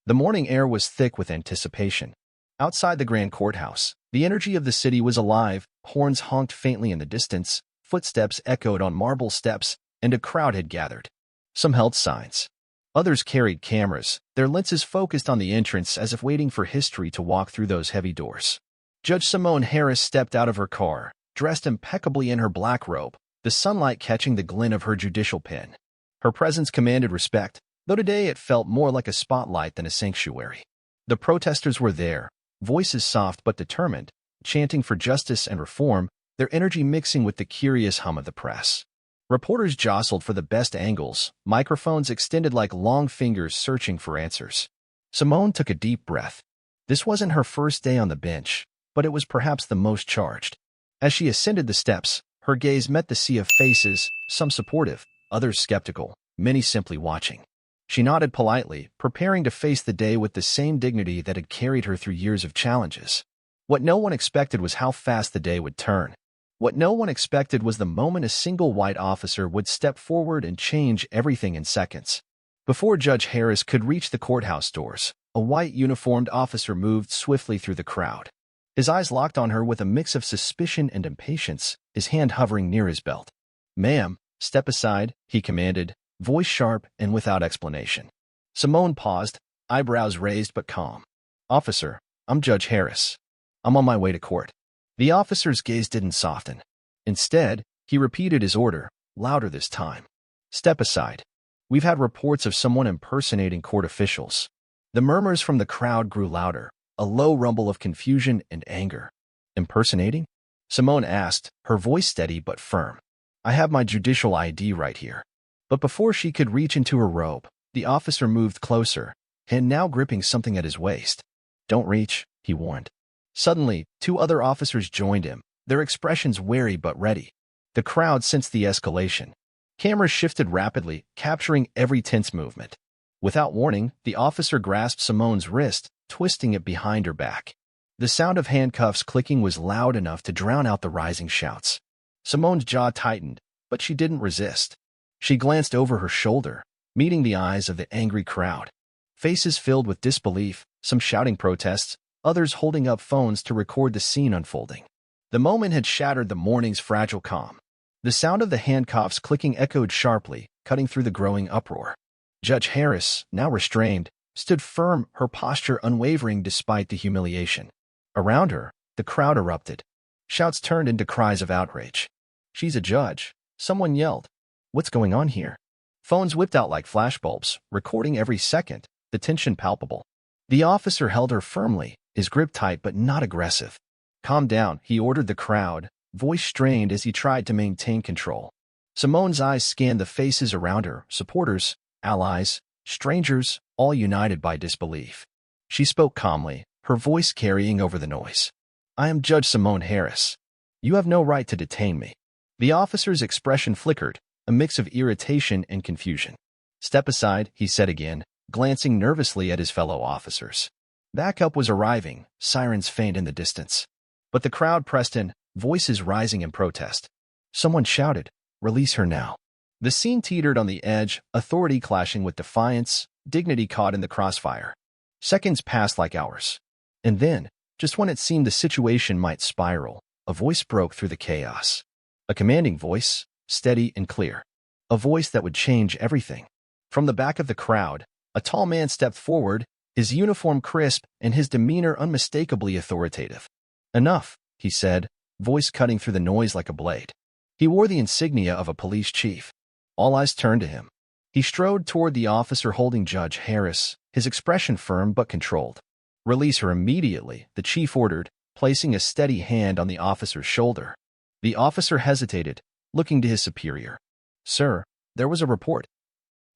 The morning air was thick with anticipation. Outside the grand courthouse, the energy of the city was alive, horns honked faintly in the distance, footsteps echoed on marble steps, and a crowd had gathered. Some held signs. Others carried cameras, their lenses focused on the entrance as if waiting for history to walk through those heavy doors. Judge Simone Harris stepped out of her car, dressed impeccably in her black robe, the sunlight catching the glint of her judicial pen. Her presence commanded respect, though today it felt more like a spotlight than a sanctuary. The protesters were there, voices soft but determined, chanting for justice and reform, their energy mixing with the curious hum of the press. Reporters jostled for the best angles, microphones extended like long fingers searching for answers. Simone took a deep breath. This wasn't her first day on the bench, but it was perhaps the most charged. As she ascended the steps, her gaze met the sea of faces, some supportive, others skeptical, many simply watching. She nodded politely, preparing to face the day with the same dignity that had carried her through years of challenges. What no one expected was how fast the day would turn. What no one expected was the moment a single white officer would step forward and change everything in seconds. Before Judge Harris could reach the courthouse doors, a white uniformed officer moved swiftly through the crowd. His eyes locked on her with a mix of suspicion and impatience, his hand hovering near his belt. "Ma'am, step aside," he commanded, voice sharp and without explanation. Simone paused, eyebrows raised but calm. "Officer, I'm Judge Harris. I'm on my way to court." The officer's gaze didn't soften. Instead, he repeated his order, louder this time. "Step aside. We've had reports of someone impersonating court officials." The murmurs from the crowd grew louder, a low rumble of confusion and anger. "Impersonating?" Simone asked, her voice steady but firm. "I have my judicial ID right here." But before she could reach into her robe, the officer moved closer, hand now gripping something at his waist. "Don't reach," he warned. Suddenly, two other officers joined him, their expressions wary but ready. The crowd sensed the escalation. Cameras shifted rapidly, capturing every tense movement. Without warning, the officer grasped Simone's wrist, twisting it behind her back. The sound of handcuffs clicking was loud enough to drown out the rising shouts. Simone's jaw tightened, but she didn't resist. She glanced over her shoulder, meeting the eyes of the angry crowd. Faces filled with disbelief, some shouting protests, others holding up phones to record the scene unfolding. The moment had shattered the morning's fragile calm. The sound of the handcuffs clicking echoed sharply, cutting through the growing uproar. Judge Harris, now restrained, stood firm, her posture unwavering despite the humiliation. Around her, the crowd erupted. Shouts turned into cries of outrage. "She's a judge," someone yelled. "What's going on here?" Phones whipped out like flashbulbs, recording every second, the tension palpable. The officer held her firmly, his grip tight but not aggressive. "Calm down," he ordered the crowd, voice strained as he tried to maintain control. Simone's eyes scanned the faces around her, supporters, allies, strangers, all united by disbelief. She spoke calmly, her voice carrying over the noise. "I am Judge Simone Harris. You have no right to detain me." The officer's expression flickered, a mix of irritation and confusion. "Step aside," he said again, glancing nervously at his fellow officers. Backup was arriving, sirens faint in the distance. But the crowd pressed in, voices rising in protest. Someone shouted, "Release her now." The scene teetered on the edge, authority clashing with defiance, dignity caught in the crossfire. Seconds passed like hours. And then, just when it seemed the situation might spiral, a voice broke through the chaos. A commanding voice, steady and clear. A voice that would change everything. From the back of the crowd, a tall man stepped forward, his uniform crisp and his demeanor unmistakably authoritative. "Enough," he said, voice cutting through the noise like a blade. He wore the insignia of a police chief. All eyes turned to him. He strode toward the officer holding Judge Harris, his expression firm but controlled. "Release her immediately," the chief ordered, placing a steady hand on the officer's shoulder. The officer hesitated, looking to his superior. "Sir, there was a report."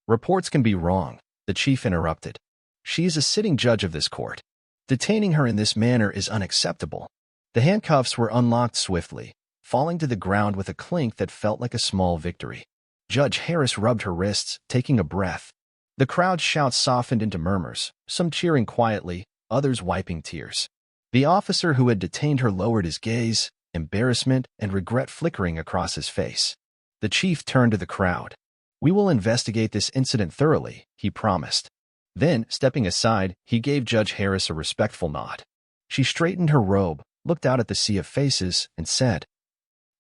"Reports can be wrong," the chief interrupted. "She is a sitting judge of this court. Detaining her in this manner is unacceptable." The handcuffs were unlocked swiftly, falling to the ground with a clink that felt like a small victory. Judge Harris rubbed her wrists, taking a breath. The crowd's shouts softened into murmurs, some cheering quietly, others wiping tears. The officer who had detained her lowered his gaze, embarrassment and regret flickering across his face. The chief turned to the crowd. "We will investigate this incident thoroughly," he promised. Then, stepping aside, he gave Judge Harris a respectful nod. She straightened her robe, looked out at the sea of faces, and said,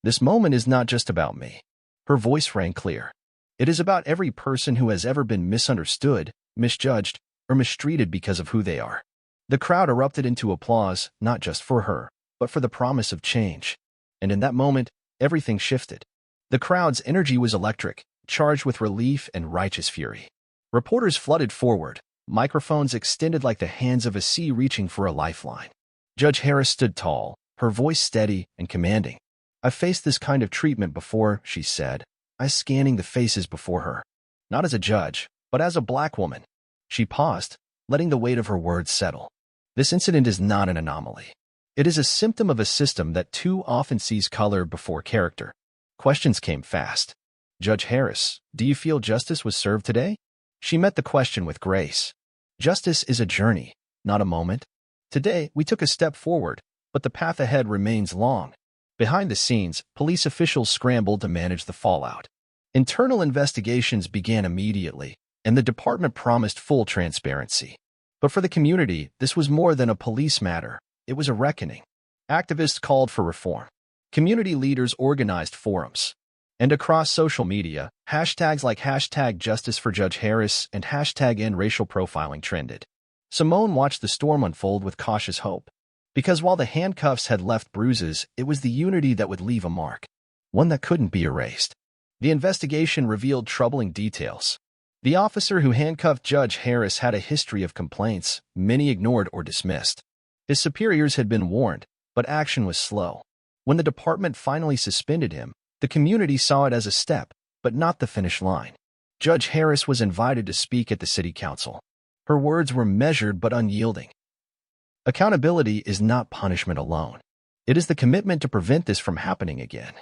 "This moment is not just about me." Her voice rang clear. "It is about every person who has ever been misunderstood, misjudged, or mistreated because of who they are." The crowd erupted into applause, not just for her, but for the promise of change. And in that moment, everything shifted. The crowd's energy was electric, charged with relief and righteous fury. Reporters flooded forward, microphones extended like the hands of a sea reaching for a lifeline. Judge Harris stood tall, her voice steady and commanding. "I've faced this kind of treatment before," she said, eyes scanning the faces before her. "Not as a judge, but as a black woman." She paused, letting the weight of her words settle. "This incident is not an anomaly. It is a symptom of a system that too often sees color before character." Questions came fast. "Judge Harris, do you feel justice was served today?" She met the question with grace. "Justice is a journey, not a moment. Today, we took a step forward, but the path ahead remains long." Behind the scenes, police officials scrambled to manage the fallout. Internal investigations began immediately, and the department promised full transparency. But for the community, this was more than a police matter. It was a reckoning. Activists called for reform. Community leaders organized forums. And across social media, hashtags like #JusticeForJudgeHarris and #EndRacial Profiling trended. Simone watched the storm unfold with cautious hope. Because while the handcuffs had left bruises, it was the unity that would leave a mark, one that couldn't be erased. The investigation revealed troubling details. The officer who handcuffed Judge Harris had a history of complaints, many ignored or dismissed. His superiors had been warned, but action was slow. When the department finally suspended him, the community saw it as a step, but not the finish line. Judge Harris was invited to speak at the city council. Her words were measured but unyielding. "Accountability is not punishment alone. It is the commitment to prevent this from happening again."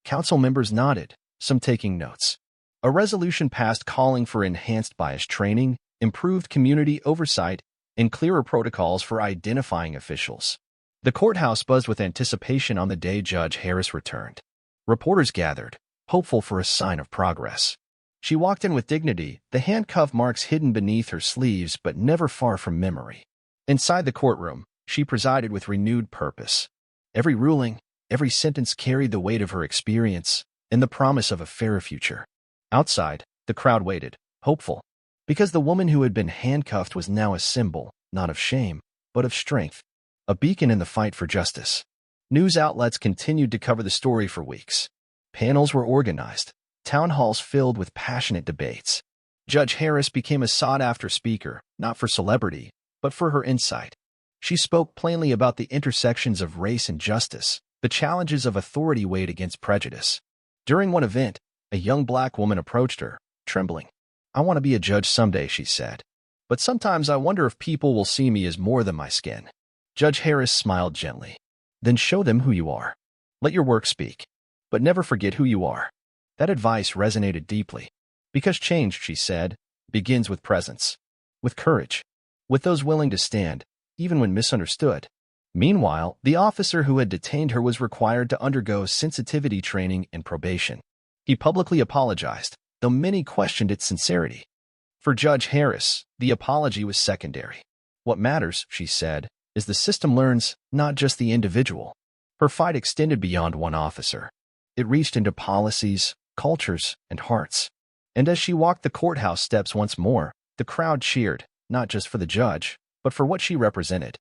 Council members nodded, some taking notes. A resolution passed calling for enhanced bias training, improved community oversight, and clearer protocols for identifying officials. The courthouse buzzed with anticipation on the day Judge Harris returned. Reporters gathered, hopeful for a sign of progress. She walked in with dignity, the handcuff marks hidden beneath her sleeves but never far from memory. Inside the courtroom, she presided with renewed purpose. Every ruling, every sentence carried the weight of her experience and the promise of a fairer future. Outside, the crowd waited, hopeful, because the woman who had been handcuffed was now a symbol, not of shame, but of strength, a beacon in the fight for justice. News outlets continued to cover the story for weeks. Panels were organized, town halls filled with passionate debates. Judge Harris became a sought-after speaker, not for celebrity, but for her insight. She spoke plainly about the intersections of race and justice, the challenges of authority weighed against prejudice. During one event, a young black woman approached her, trembling. "I want to be a judge someday," she said. "But sometimes I wonder if people will see me as more than my skin." Judge Harris smiled gently. "Then show them who you are. Let your work speak. But never forget who you are." That advice resonated deeply. Because change, she said, begins with presence, with courage, with those willing to stand, even when misunderstood. Meanwhile, the officer who had detained her was required to undergo sensitivity training and probation. He publicly apologized, though many questioned its sincerity. For Judge Harris, the apology was secondary. "What matters," she said, "is the system learns, not just the individual." Her fight extended beyond one officer. It reached into policies, cultures, and hearts. And as she walked the courthouse steps once more, the crowd cheered, not just for the judge, but for what she represented.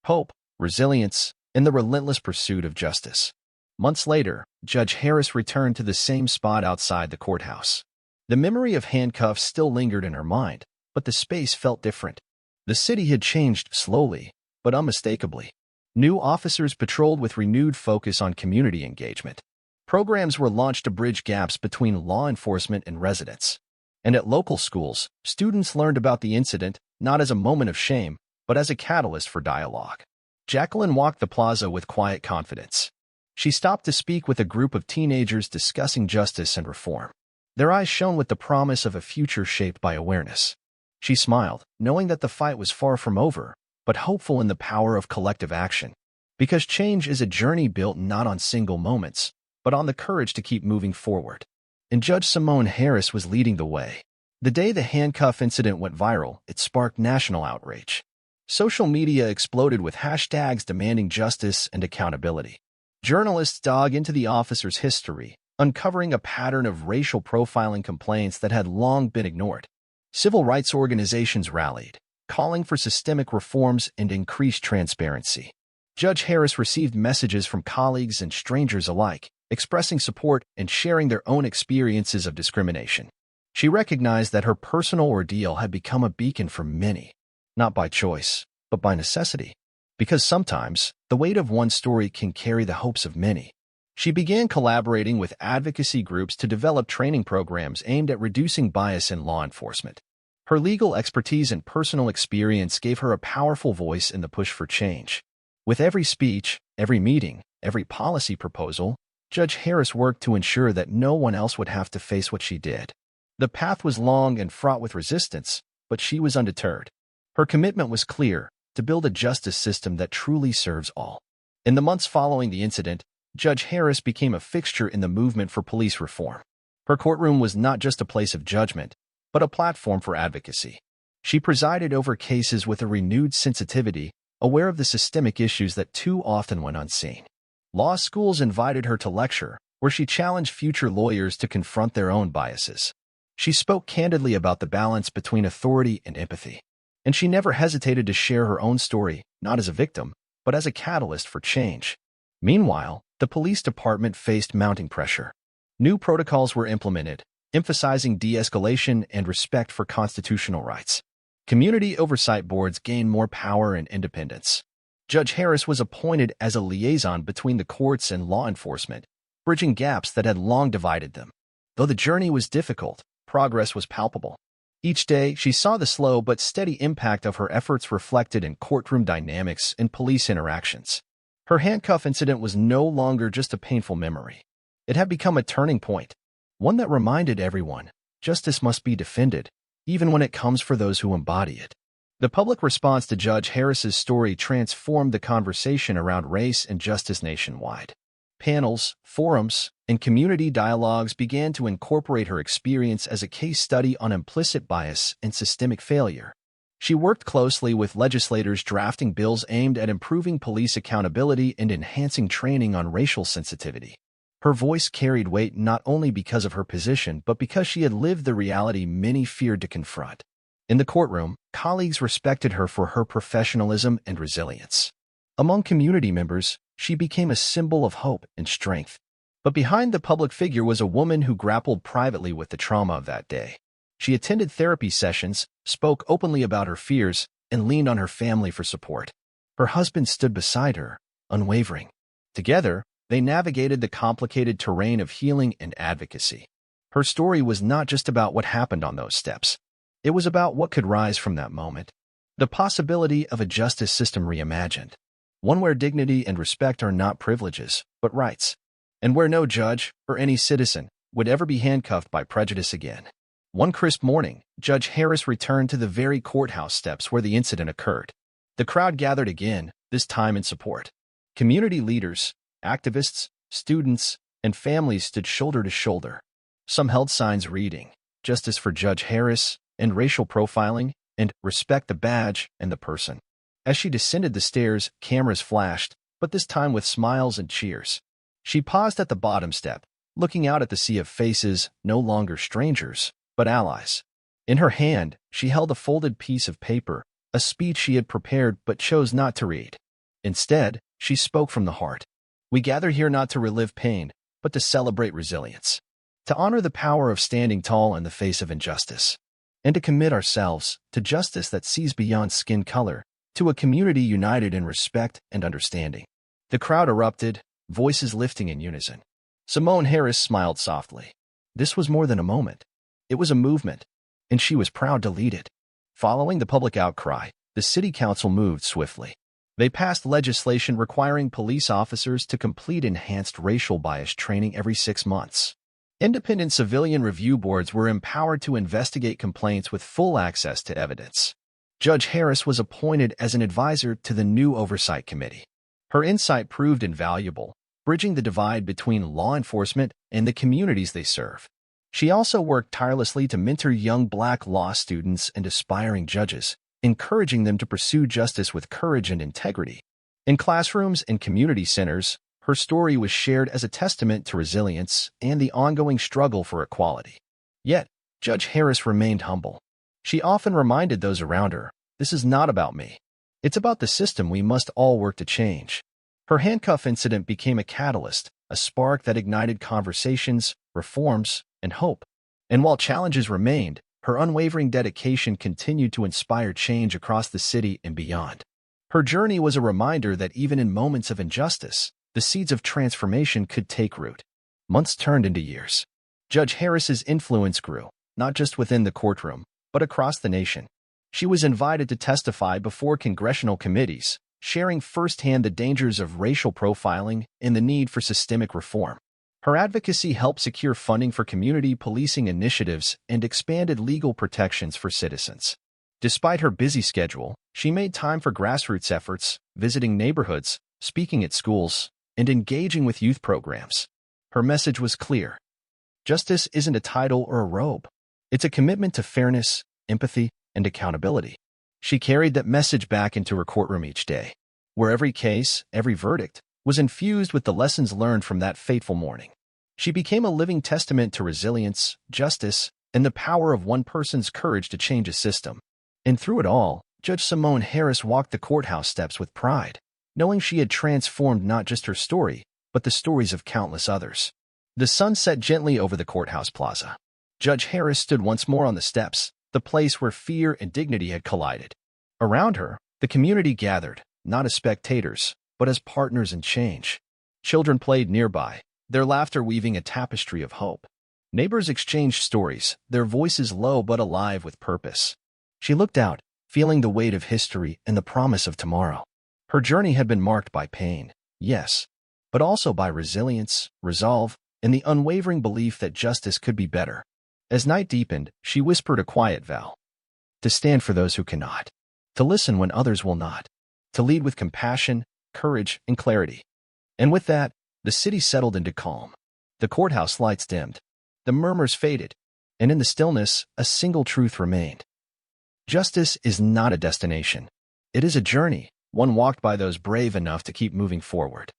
Hope, resilience, and the relentless pursuit of justice. Months later, Judge Harris returned to the same spot outside the courthouse. The memory of handcuffs still lingered in her mind, but the space felt different. The city had changed slowly, but unmistakably. New officers patrolled with renewed focus on community engagement. Programs were launched to bridge gaps between law enforcement and residents. And at local schools, students learned about the incident not as a moment of shame, but as a catalyst for dialogue. Jacqueline walked the plaza with quiet confidence. She stopped to speak with a group of teenagers discussing justice and reform. Their eyes shone with the promise of a future shaped by awareness. She smiled, knowing that the fight was far from over, but hopeful in the power of collective action. Because change is a journey built not on single moments, but on the courage to keep moving forward. And Judge Simone Harris was leading the way. The day the handcuff incident went viral, it sparked national outrage. Social media exploded with hashtags demanding justice and accountability. Journalists dug into the officer's history, uncovering a pattern of racial profiling complaints that had long been ignored. Civil rights organizations rallied, calling for systemic reforms and increased transparency. Judge Harris received messages from colleagues and strangers alike, expressing support and sharing their own experiences of discrimination. She recognized that her personal ordeal had become a beacon for many, not by choice, but by necessity. Because sometimes, the weight of one story can carry the hopes of many. She began collaborating with advocacy groups to develop training programs aimed at reducing bias in law enforcement. Her legal expertise and personal experience gave her a powerful voice in the push for change. With every speech, every meeting, every policy proposal, Judge Harris worked to ensure that no one else would have to face what she did. The path was long and fraught with resistance, but she was undeterred. Her commitment was clear: to build a justice system that truly serves all. In the months following the incident, Judge Harris became a fixture in the movement for police reform. Her courtroom was not just a place of judgment, but a platform for advocacy. She presided over cases with a renewed sensitivity, aware of the systemic issues that too often went unseen. Law schools invited her to lecture, where she challenged future lawyers to confront their own biases. She spoke candidly about the balance between authority and empathy. And she never hesitated to share her own story, not as a victim, but as a catalyst for change. Meanwhile, the police department faced mounting pressure. New protocols were implemented, emphasizing de-escalation and respect for constitutional rights. Community oversight boards gained more power and independence. Judge Harris was appointed as a liaison between the courts and law enforcement, bridging gaps that had long divided them. Though the journey was difficult, progress was palpable. Each day, she saw the slow but steady impact of her efforts reflected in courtroom dynamics and police interactions. Her handcuff incident was no longer just a painful memory. It had become a turning point, one that reminded everyone justice must be defended, even when it comes for those who embody it. The public response to Judge Harris's story transformed the conversation around race and justice nationwide. Panels, forums, and community dialogues began to incorporate her experience as a case study on implicit bias and systemic failure. She worked closely with legislators drafting bills aimed at improving police accountability and enhancing training on racial sensitivity. Her voice carried weight not only because of her position, but because she had lived the reality many feared to confront. In the courtroom, colleagues respected her for her professionalism and resilience. Among community members, she became a symbol of hope and strength. But behind the public figure was a woman who grappled privately with the trauma of that day. She attended therapy sessions, spoke openly about her fears, and leaned on her family for support. Her husband stood beside her, unwavering. Together, they navigated the complicated terrain of healing and advocacy. Her story was not just about what happened on those steps. It was about what could rise from that moment. The possibility of a justice system reimagined. One where dignity and respect are not privileges, but rights. And where no judge, or any citizen, would ever be handcuffed by prejudice again. One crisp morning, Judge Harris returned to the very courthouse steps where the incident occurred. The crowd gathered again, this time in support. Community leaders, activists, students, and families stood shoulder to shoulder. Some held signs reading, "Justice for Judge Harris," and "Racial Profiling," and "Respect the Badge and the Person." As she descended the stairs, cameras flashed, but this time with smiles and cheers. She paused at the bottom step, looking out at the sea of faces, no longer strangers, but allies. In her hand, she held a folded piece of paper, a speech she had prepared but chose not to read. Instead, she spoke from the heart. "We gather here not to relive pain, but to celebrate resilience. To honor the power of standing tall in the face of injustice. And to commit ourselves to justice that sees beyond skin color, to a community united in respect and understanding." The crowd erupted, voices lifting in unison. Simone Harris smiled softly. This was more than a moment. It was a movement, and she was proud to lead it. Following the public outcry, the city council moved swiftly. They passed legislation requiring police officers to complete enhanced racial bias training every 6 months. Independent civilian review boards were empowered to investigate complaints with full access to evidence. Judge Harris was appointed as an advisor to the new Oversight Committee. Her insight proved invaluable, bridging the divide between law enforcement and the communities they serve. She also worked tirelessly to mentor young Black law students and aspiring judges, encouraging them to pursue justice with courage and integrity. In classrooms and community centers, her story was shared as a testament to resilience and the ongoing struggle for equality. Yet, Judge Harris remained humble. She often reminded those around her, "This is not about me. It's about the system we must all work to change." Her handcuff incident became a catalyst, a spark that ignited conversations, reforms, and hope. And while challenges remained, her unwavering dedication continued to inspire change across the city and beyond. Her journey was a reminder that even in moments of injustice, the seeds of transformation could take root. Months turned into years. Judge Harris's influence grew, not just within the courtroom, but across the nation. She was invited to testify before congressional committees, sharing firsthand the dangers of racial profiling and the need for systemic reform. Her advocacy helped secure funding for community policing initiatives and expanded legal protections for citizens. Despite her busy schedule, she made time for grassroots efforts, visiting neighborhoods, speaking at schools, and engaging with youth programs. Her message was clear. Justice isn't a title or a robe. It's a commitment to fairness, empathy, and accountability. She carried that message back into her courtroom each day, where every case, every verdict, was infused with the lessons learned from that fateful morning. She became a living testament to resilience, justice, and the power of one person's courage to change a system. And through it all, Judge Simone Harris walked the courthouse steps with pride, knowing she had transformed not just her story, but the stories of countless others. The sun set gently over the courthouse plaza. Judge Harris stood once more on the steps, the place where fear and dignity had collided. Around her, the community gathered, not as spectators, but as partners in change. Children played nearby, their laughter weaving a tapestry of hope. Neighbors exchanged stories, their voices low but alive with purpose. She looked out, feeling the weight of history and the promise of tomorrow. Her journey had been marked by pain, yes, but also by resilience, resolve, and the unwavering belief that justice could be better. As night deepened, she whispered a quiet vow. To stand for those who cannot. To listen when others will not. To lead with compassion, courage, and clarity. And with that, the city settled into calm. The courthouse lights dimmed. The murmurs faded. And in the stillness, a single truth remained. Justice is not a destination. It is a journey, one walked by those brave enough to keep moving forward.